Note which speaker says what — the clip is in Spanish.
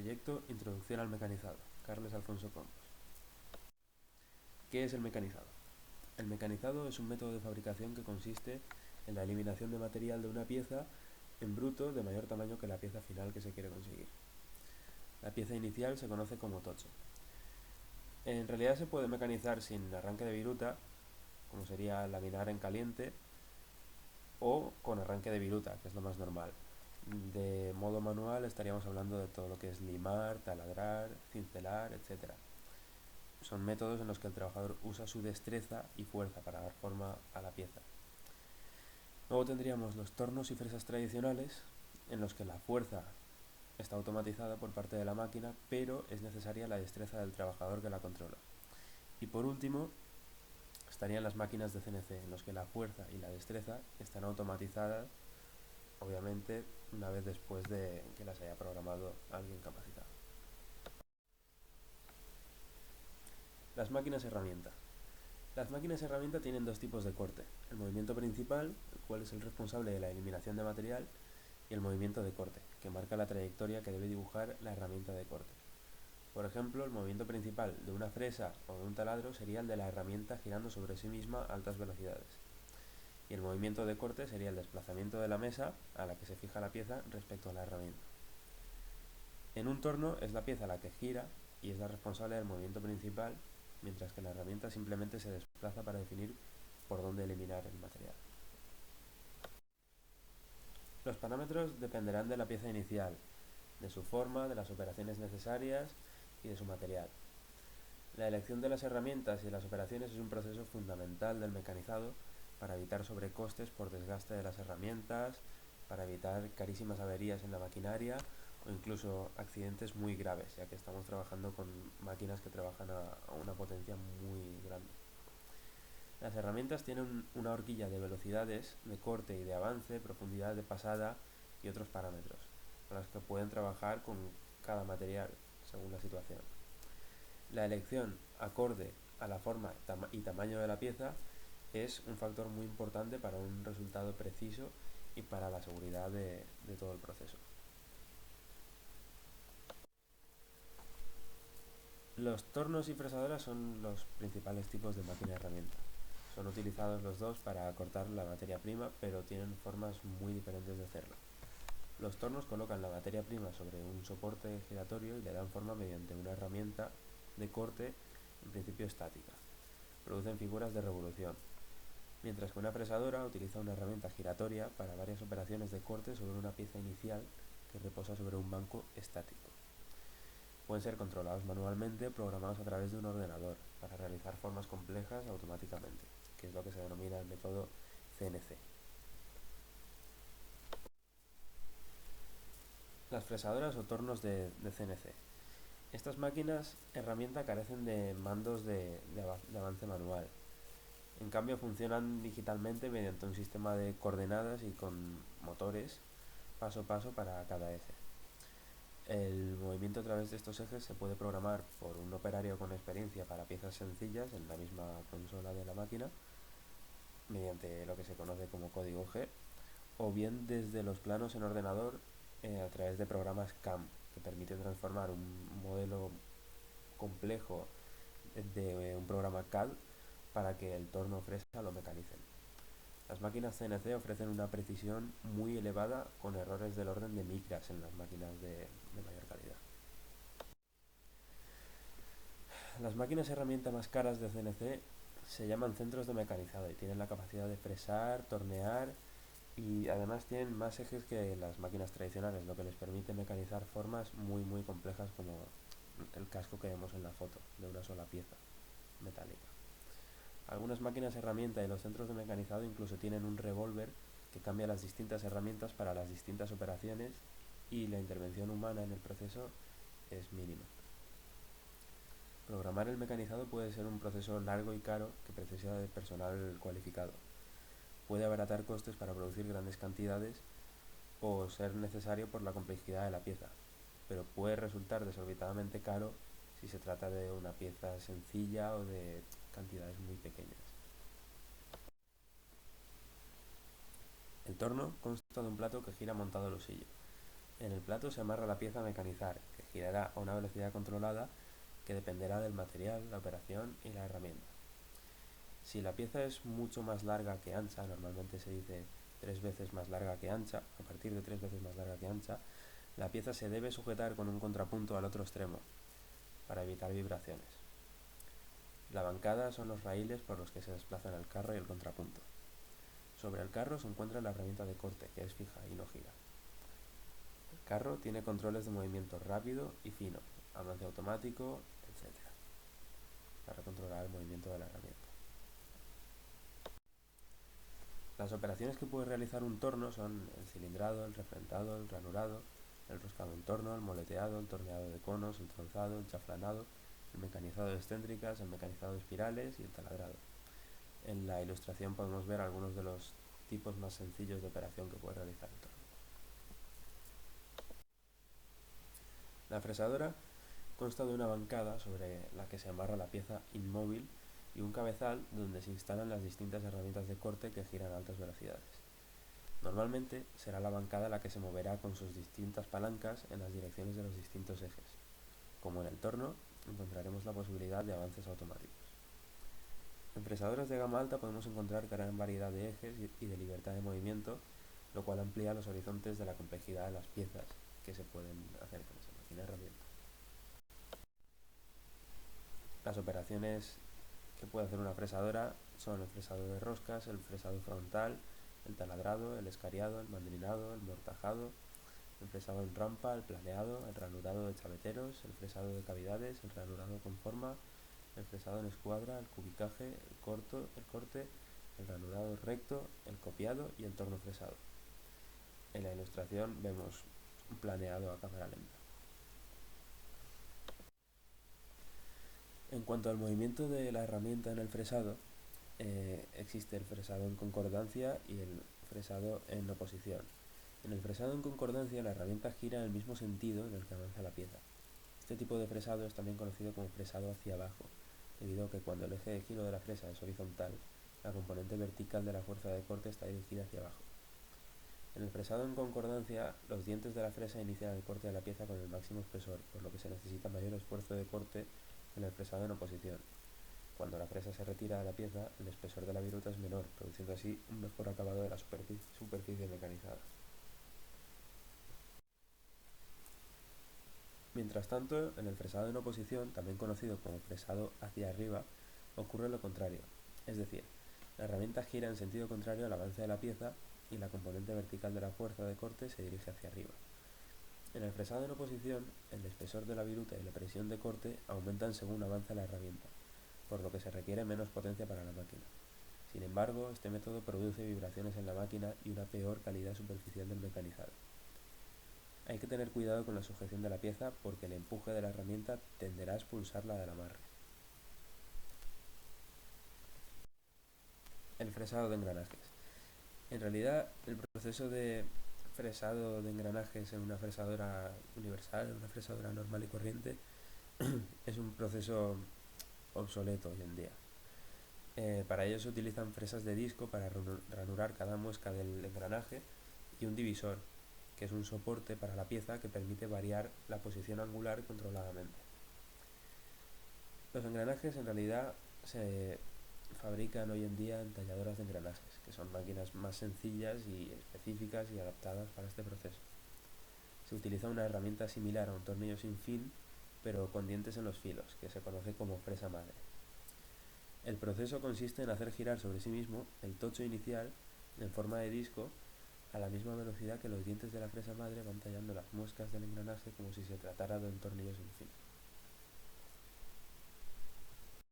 Speaker 1: Proyecto Introducción al mecanizado. Carles Alfonso Combos. ¿Qué es el mecanizado? El mecanizado es un método de fabricación que consiste en la eliminación de material de una pieza en bruto de mayor tamaño que la pieza final que se quiere conseguir. La pieza inicial se conoce como tocho. En realidad se puede mecanizar sin arranque de viruta, como sería laminar en caliente, o con arranque de viruta, que es lo más normal. De modo manual estaríamos hablando de todo lo que es limar, taladrar, cincelar, etc. Son métodos en los que el trabajador usa su destreza y fuerza para dar forma a la pieza. Luego tendríamos los tornos y fresas tradicionales, en los que la fuerza está automatizada por parte de la máquina, pero es necesaria la destreza del trabajador que la controla. Y por último, estarían las máquinas de CNC, en los que la fuerza y la destreza están automatizadas, obviamente, una vez después de que las haya programado alguien capacitado. Las máquinas herramienta. Las máquinas herramienta tienen dos tipos de corte: el movimiento principal, el cual es el responsable de la eliminación de material, y el movimiento de corte, que marca la trayectoria que debe dibujar la herramienta de corte. Por ejemplo, el movimiento principal de una fresa o de un taladro sería el de la herramienta girando sobre sí misma a altas velocidades. Y el movimiento de corte sería el desplazamiento de la mesa a la que se fija la pieza respecto a la herramienta. En un torno es la pieza la que gira y es la responsable del movimiento principal, mientras que la herramienta simplemente se desplaza para definir por dónde eliminar el material. Los parámetros dependerán de la pieza inicial, de su forma, de las operaciones necesarias y de su material. La elección de las herramientas y las operaciones es un proceso fundamental del mecanizado para evitar sobrecostes por desgaste de las herramientas, para evitar carísimas averías en la maquinaria o incluso accidentes muy graves, ya que estamos trabajando con máquinas que trabajan a una potencia muy grande. Las herramientas tienen una horquilla de velocidades, de corte y de avance, profundidad de pasada y otros parámetros, con las que pueden trabajar con cada material según la situación. La elección acorde a la forma y tamaño de la pieza es un factor muy importante para un resultado preciso y para la seguridad de todo el proceso. Los tornos y fresadoras son los principales tipos de máquina herramienta. Son utilizados los dos para cortar la materia prima, pero tienen formas muy diferentes de hacerlo. Los tornos colocan la materia prima sobre un soporte giratorio y le dan forma mediante una herramienta de corte, en principio estática. Producen figuras de revolución, mientras que una fresadora utiliza una herramienta giratoria para varias operaciones de corte sobre una pieza inicial que reposa sobre un banco estático. Pueden ser controlados manualmente o programados a través de un ordenador para realizar formas complejas automáticamente, que es lo que se denomina el método CNC. Las fresadoras o tornos de CNC. Estas máquinas herramienta carecen de mandos de avance manual. En cambio funcionan digitalmente mediante un sistema de coordenadas y con motores paso a paso para cada eje. El movimiento a través de estos ejes se puede programar por un operario con experiencia para piezas sencillas en la misma consola de la máquina, mediante lo que se conoce como código G, o bien desde los planos en ordenador a través de programas CAM, que permiten transformar un modelo complejo de un programa CAD para que el torno o fresa lo mecanicen. Las máquinas CNC ofrecen una precisión muy elevada con errores del orden de micras en las máquinas de mayor calidad. Las máquinas herramienta más caras de CNC se llaman centros de mecanizado y tienen la capacidad de fresar, tornear y además tienen más ejes que las máquinas tradicionales, lo que les permite mecanizar formas muy complejas como el casco que vemos en la foto, de una sola pieza metálica. Algunas máquinas herramienta y los centros de mecanizado incluso tienen un revólver que cambia las distintas herramientas para las distintas operaciones y la intervención humana en el proceso es mínima. Programar el mecanizado puede ser un proceso largo y caro que precisa de personal cualificado. Puede abaratar costes para producir grandes cantidades o ser necesario por la complejidad de la pieza, pero puede resultar desorbitadamente caro si se trata de una pieza sencilla o de cantidades muy pequeñas. El torno consta de un plato que gira montado al osillo. En el plato se amarra la pieza a mecanizar, que girará a una velocidad controlada que dependerá del material, la operación y la herramienta. Si la pieza es mucho más larga que ancha, normalmente se dice 3 veces más larga que ancha, a partir de 3 veces más larga que ancha, la pieza se debe sujetar con un contrapunto al otro extremo, para evitar vibraciones. La bancada son los raíles por los que se desplazan el carro y el contrapunto. Sobre el carro se encuentra la herramienta de corte, que es fija y no gira. El carro tiene controles de movimiento rápido y fino, avance automático, etc., para controlar el movimiento de la herramienta. Las operaciones que puede realizar un torno son el cilindrado, el refrentado, el ranurado, el roscado en torno, el moleteado, el torneado de conos, el tronzado, el chaflanado, el mecanizado de excéntricas, el mecanizado de espirales y el taladrado. En la ilustración podemos ver algunos de los tipos más sencillos de operación que puede realizar el torno. La fresadora consta de una bancada sobre la que se amarra la pieza inmóvil y un cabezal donde se instalan las distintas herramientas de corte que giran a altas velocidades. Normalmente será la bancada la que se moverá con sus distintas palancas en las direcciones de los distintos ejes. Como en el torno, encontraremos la posibilidad de avances automáticos. En fresadoras de gama alta podemos encontrar gran variedad de ejes y de libertad de movimiento, lo cual amplía los horizontes de la complejidad de las piezas que se pueden hacer con esa máquina herramienta. Las operaciones que puede hacer una fresadora son el fresado de roscas, el fresado frontal, el taladrado, el escariado, el mandrinado, el mortajado, el fresado en rampa, el planeado, el ranurado de chaveteros, el fresado de cavidades, el ranurado con forma, el fresado en escuadra, el cubicaje, el corte, el ranurado recto, el copiado y el torno fresado. En la ilustración vemos un planeado a cámara lenta. En cuanto al movimiento de la herramienta en el fresado, existe el fresado en concordancia y el fresado en oposición. En el fresado en concordancia la herramienta gira en el mismo sentido en el que avanza la pieza. Este tipo de fresado es también conocido como fresado hacia abajo, debido a que cuando el eje de giro de la fresa es horizontal, la componente vertical de la fuerza de corte está dirigida hacia abajo. En el fresado en concordancia, los dientes de la fresa inician el corte de la pieza con el máximo espesor, por lo que se necesita mayor esfuerzo de corte que en el fresado en oposición. Cuando la fresa se retira de la pieza, el espesor de la viruta es menor, produciendo así un mejor acabado de la superficie mecanizada. Mientras tanto, en el fresado en oposición, también conocido como fresado hacia arriba, ocurre lo contrario, es decir, la herramienta gira en sentido contrario al avance de la pieza y la componente vertical de la fuerza de corte se dirige hacia arriba. En el fresado en oposición, el espesor de la viruta y la presión de corte aumentan según avanza la herramienta, por lo que se requiere menos potencia para la máquina. Sin embargo, este método produce vibraciones en la máquina y una peor calidad superficial del mecanizado. Hay que tener cuidado con la sujeción de la pieza porque el empuje de la herramienta tenderá a expulsarla del amarre. El fresado de engranajes. En realidad, el proceso de fresado de engranajes en una fresadora universal, en una fresadora normal y corriente, es un proceso obsoleto hoy en día. Para ello se utilizan fresas de disco para ranurar cada muesca del engranaje y un divisor, que es un soporte para la pieza que permite variar la posición angular controladamente. Los engranajes en realidad se fabrican hoy en día en talladoras de engranajes, que son máquinas más sencillas y específicas y adaptadas para este proceso. Se utiliza una herramienta similar a un tornillo sin fin, pero con dientes en los filos, que se conoce como fresa madre. El proceso consiste en hacer girar sobre sí mismo el tocho inicial en forma de disco a la misma velocidad que los dientes de la fresa madre van tallando las muescas del engranaje como si se tratara de un tornillo sin fin.